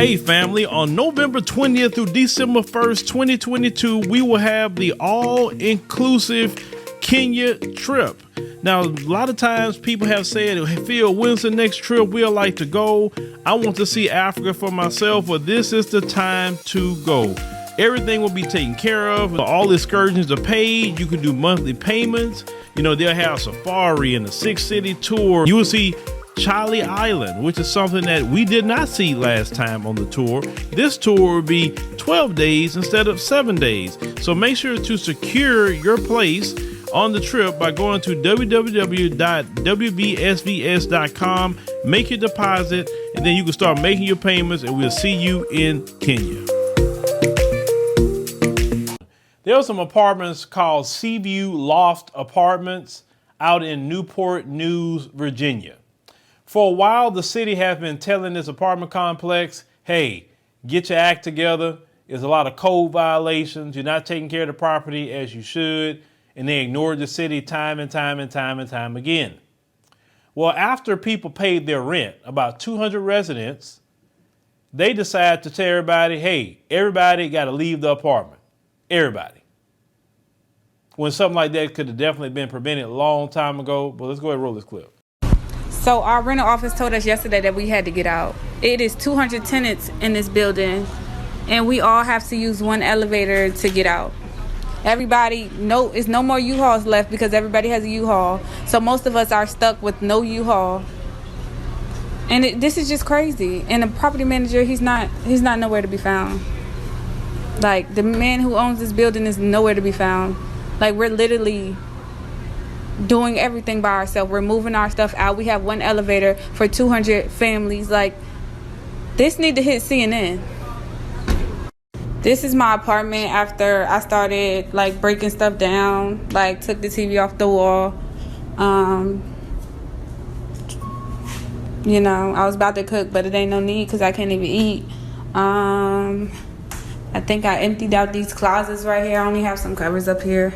Hey family, on November 20th through December 1st, 2022, we will have the all-inclusive Kenya trip. Now, a lot of times people have said, hey, Phil, when's the next trip we'd like to go? I want to see Africa for myself, but this is the time to go. Everything will be taken care of. All excursions are paid. You can do monthly payments. You know, they'll have safari and a 6-city tour. You will see Charlie Island, which is something that we did not see last time on the tour. This tour will be 12 days instead of 7 days. So make sure to secure your place on the trip by going to www.wbsvs.com, make your deposit, and then you can start making your payments, and we'll see you in Kenya. There are some apartments called Seaview Loft Apartments out in Newport News, Virginia. For a while, the city has been telling this apartment complex, hey, get your act together. There's a lot of code violations. You're not taking care of the property as you should. And they ignored the city time and time again. Well, after people paid their rent, about 200 residents, they decided to tell everybody, hey, everybody got to leave the apartment. Everybody. When something like that could have definitely been prevented a long time ago. But let's go ahead and roll this clip. So our rental office told us yesterday that we had to get out. It is 200 tenants in this building, and we all have to use one elevator to get out. Everybody, it's no more U-Hauls left because everybody has a U-Haul. So most of us are stuck with no U-Haul. And this is just crazy. And the property manager, he's not nowhere to be found. Like, the man who owns this building is nowhere to be found. Like, we're literally doing everything by ourselves. We're moving our stuff out. We have one elevator for 200 families. Like, this need to hit CNN. This is my apartment after I started like breaking stuff down, like took the TV off the wall. You know, I was about to cook, but it ain't no need because I can't even eat. I think I emptied out these closets right here. I only have some covers up here.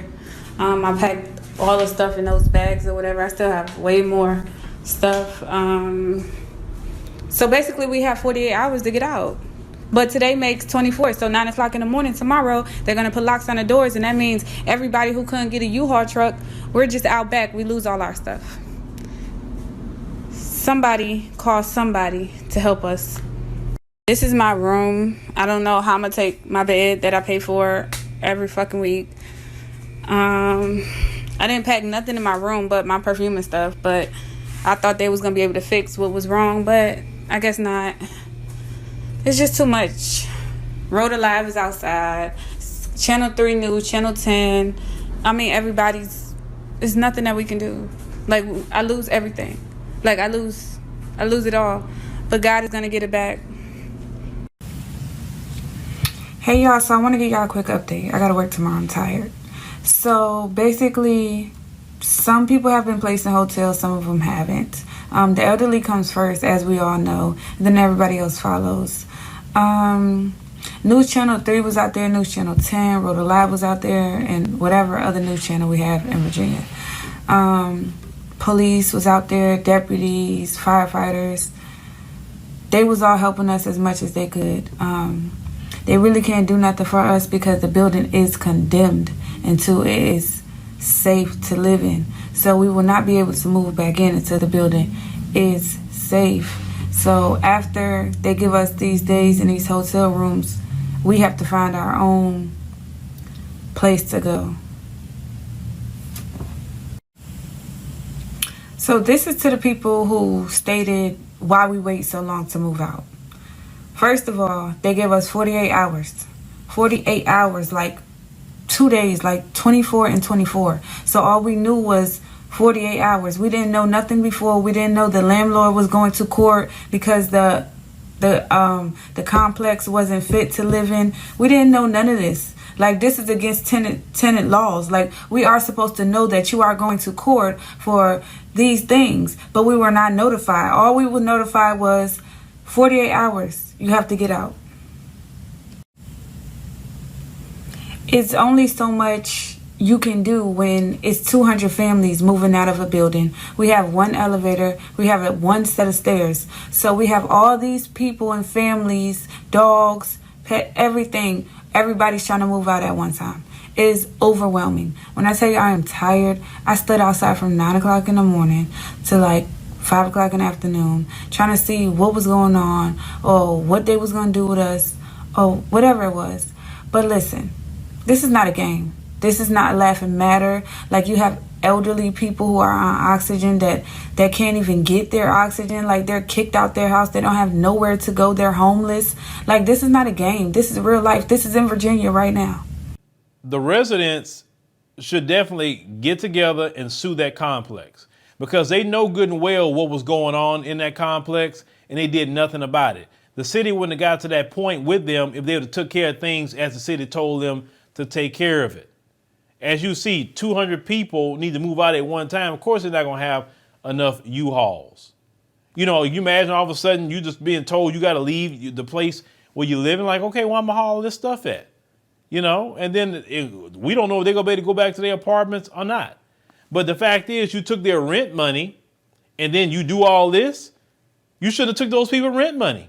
I packed all the stuff in those bags or whatever. I still have way more stuff. So basically we have 48 hours to get out. But today makes 24, so 9 o'clock in the morning tomorrow, they're going to put locks on the doors, and that means everybody who couldn't get a U-Haul truck, we're just out back. We lose all our stuff. Somebody call somebody to help us. This is my room. I don't know how I'm going to take my bed that I pay for every fucking week. I didn't pack nothing in my room but my perfume and stuff, but I thought they was going to be able to fix what was wrong, but I guess not. It's just too much. Road Alive is outside. Channel 3 News, Channel 10. I mean, there's nothing that we can do. Like, I lose everything. Like, I lose it all. But God is going to get it back. Hey, y'all. So I want to give y'all a quick update. I got to work tomorrow. I'm tired. So, basically, some people have been placed in hotels. Some of them haven't. The elderly comes first, as we all know. And then everybody else follows. News Channel 3 was out there, News Channel 10, Road Alive was out there, and whatever other news channel we have in Virginia. Police was out there, deputies, firefighters. They was all helping us as much as they could. They really can't do nothing for us because the building is condemned until it is safe to live in. So we will not be able to move back in until the building is safe. So after they give us these days in these hotel rooms, we have to find our own place to go. So this is to the people who stated why we wait so long to move out. First of all, they gave us 48 hours. 48 hours, like 2 days, like 24 and 24. So all we knew was 48 hours. We didn't know nothing before. We didn't know the landlord was going to court because the complex wasn't fit to live in. We didn't know none of this. Like, this is against tenant laws. Like, we are supposed to know that you are going to court for these things, but we were not notified. All we were notified was 48 hours. You have to get out. It's only so much you can do when it's 200 families moving out of a building. We have one elevator, we have one set of stairs. So we have all these people and families, dogs, pet, everything. Everybody's trying to move out at one time. It is overwhelming. When I tell you I am tired, I stood outside from 9 o'clock in the morning to like 5 o'clock in the afternoon, trying to see what was going on, or what they was going to do with us, or whatever it was. But listen, this is not a game. This is not laughing matter. Like, you have elderly people who are on oxygen that can't even get their oxygen. Like, they're kicked out their house. They don't have nowhere to go. They're homeless. Like, this is not a game. This is real life. This is in Virginia right now. The residents should definitely get together and sue that complex, because they know good and well what was going on in that complex, and they did nothing about it. The city wouldn't have got to that point with them if they would have took care of things as the city told them to take care of it. As you see, 200 people need to move out at one time. Of course, they're not going to have enough U-Hauls. You know, you imagine all of a sudden you just being told you got to leave the place where you're living. Like, okay, well, I'm going to haul this stuff at? You know, and then we don't know if they're going to be able to go back to their apartments or not. But the fact is, you took their rent money and then you do all this. You should have took those people rent money.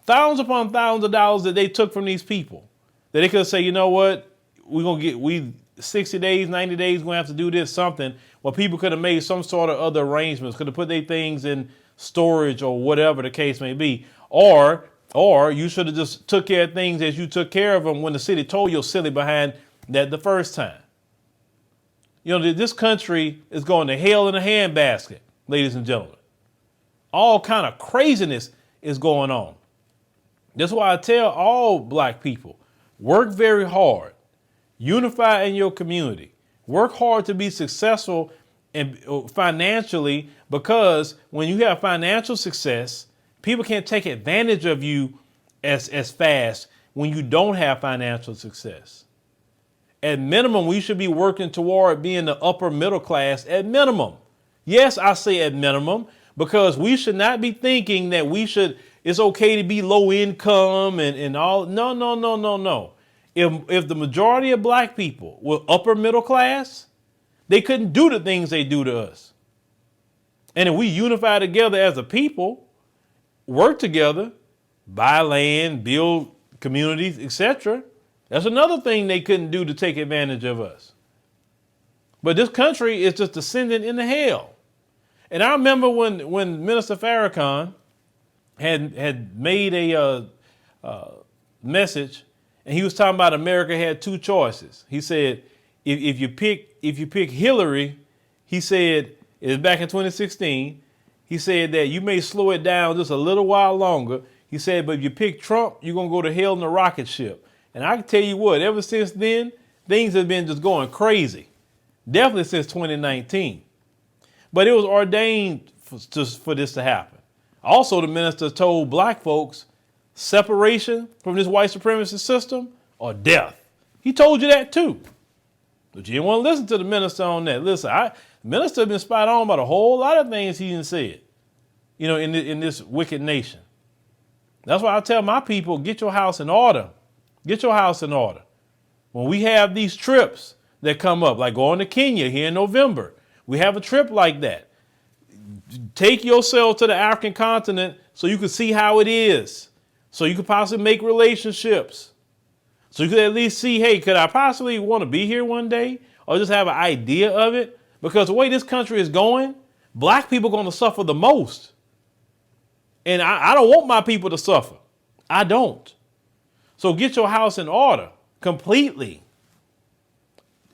Thousands upon thousands of dollars that they took from these people, that they could say, you know what, we're going to get, 60 days, 90 days, we're going to have to do this, something. Well, people could have made some sort of other arrangements, could have put their things in storage or whatever the case may be. Or you should have just took care of things as you took care of them when the city told you silly behind that the first time. You know, this country is going to hell in a handbasket, ladies and gentlemen. All kind of craziness is going on. That's why I tell all black people, work very hard. Unify in your community. Work hard to be successful and financially, because when you have financial success, people can't take advantage of you as fast when you don't have financial success. At minimum, we should be working toward being the upper middle class at minimum. Yes, I say at minimum, because we should not be thinking that it's okay to be low income and all. No. If the majority of black people were upper middle class, they couldn't do the things they do to us. And if we unify together as a people, work together, buy land, build communities, etc., that's another thing they couldn't do to take advantage of us. But this country is just descending into hell. And I remember when Minister Farrakhan had made a message, and he was talking about America had two choices. He said, if you pick Hillary, he said, it was back in 2016, he said that you may slow it down just a little while longer. He said, but if you pick Trump, you're going to go to hell in a rocket ship. And I can tell you what, ever since then, things have been just going crazy. Definitely since 2019. But it was ordained for this to happen. Also, the minister told black folks, separation from this white supremacist system or death. He told you that too. But you didn't want to listen to the minister on that. Listen, the minister has been spot on about a whole lot of things he didn't say, you know, in this wicked nation. That's why I tell my people, get your house in order. Get your house in order. When we have these trips that come up, like going to Kenya here in November, we have a trip like that. Take yourself to the African continent so you can see how it is. So you could possibly make relationships. So you could at least see, hey, could I possibly want to be here one day? Or just have an idea of it? Because the way this country is going, black people are going to suffer the most. And I don't want my people to suffer. I don't. So get your house in order completely.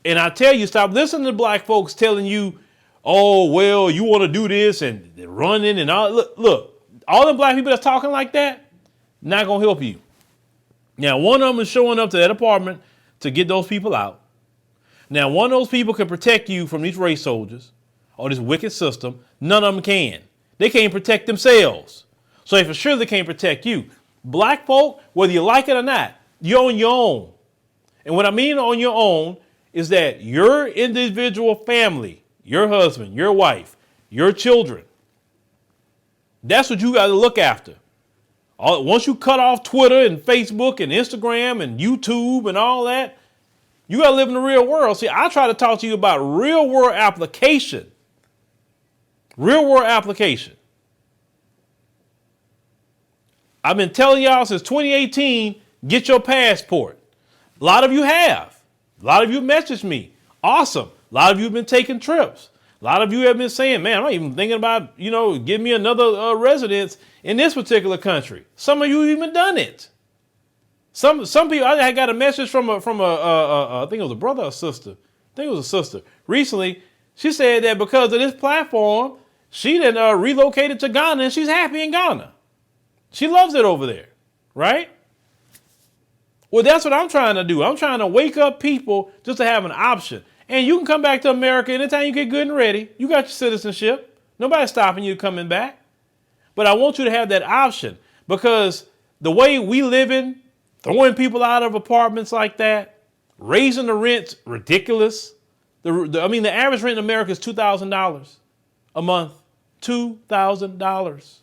And I tell you, stop listening to black folks telling you, oh, well, you want to do this and running and all. Look, all the black people that's talking like that, not going to help you. Now, one of them is showing up to that apartment to get those people out. Now, one of those people can protect you from these race soldiers or this wicked system. None of them can. They can't protect themselves. So they for sure they can't protect you. Black folk, whether you like it or not, you're on your own. And what I mean on your own is that your individual family, your husband, your wife, your children, that's what you got to look after. Once you cut off Twitter and Facebook and Instagram and YouTube and all that, You got to live in the real world. See, I try to talk to you about real world application. Real world application. I've been telling y'all since 2018, get your passport. A lot of you have. A lot of you messaged me. Awesome. A lot of you have been taking trips. A lot of you have been saying, man, I'm not even thinking about, give me another residence in this particular country. Some of you even done it. Some people, I got a message from I think it was a brother or sister. I think it was a sister. Recently, she said that because of this platform, she then relocated to Ghana and she's happy in Ghana. She loves it over there, right? Well, that's what I'm trying to do. I'm trying to wake up people just to have an option. And you can come back to America anytime you get good and ready. You got your citizenship. Nobody's stopping you coming back. But I want you to have that option because the way we live in, throwing people out of apartments like that, raising the rent, ridiculous. The average rent in America is $2,000 a month. $2,000.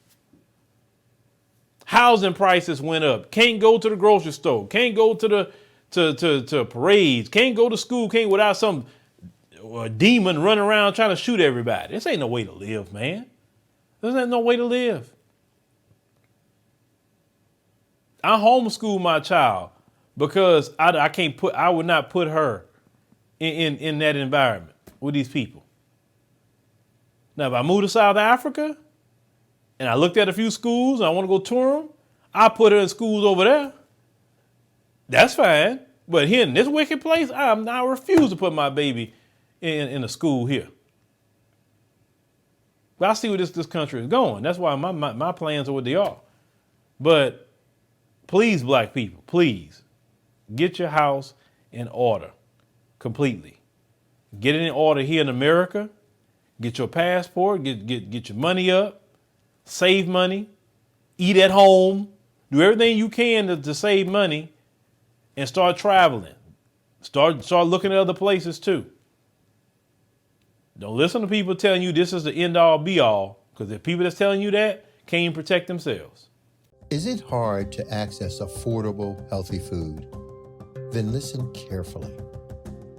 Housing prices went up. Can't go to the grocery store. Can't go to the parades. Can't go to school. Can't without some demon running around trying to shoot everybody. This ain't no way to live, man. This ain't no way to live. I homeschool my child because I would not put her in that environment with these people. Now, if I move to South Africa and I looked at a few schools and I want to go tour them, I put her in schools over there. That's fine. But here in this wicked place, I refuse to put my baby in a school here. But I see where this country is going. That's why my plans are what they are. But please, black people, please get your house in order completely. Get it in order here in America. Get your passport, get your money up, save money, eat at home, do everything you can to save money and start traveling. Start looking at other places too. Don't listen to people telling you this is the end all be all, because the people that's telling you that can't even protect themselves. Is it hard to access affordable, healthy food? Then listen carefully.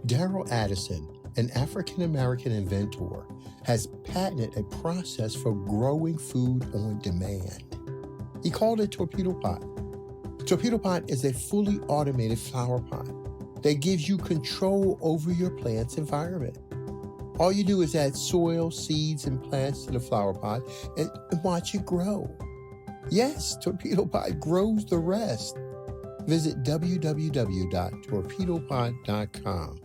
Daryl Addison, an African-American inventor, has patented a process for growing food on demand. He called it Torpedo Pot. Torpedo Pot is a fully automated flower pot that gives you control over your plant's environment. All you do is add soil, seeds, and plants to the flower pot and watch it grow. Yes, Torpedo Pot grows the rest. Visit www.torpedopot.com.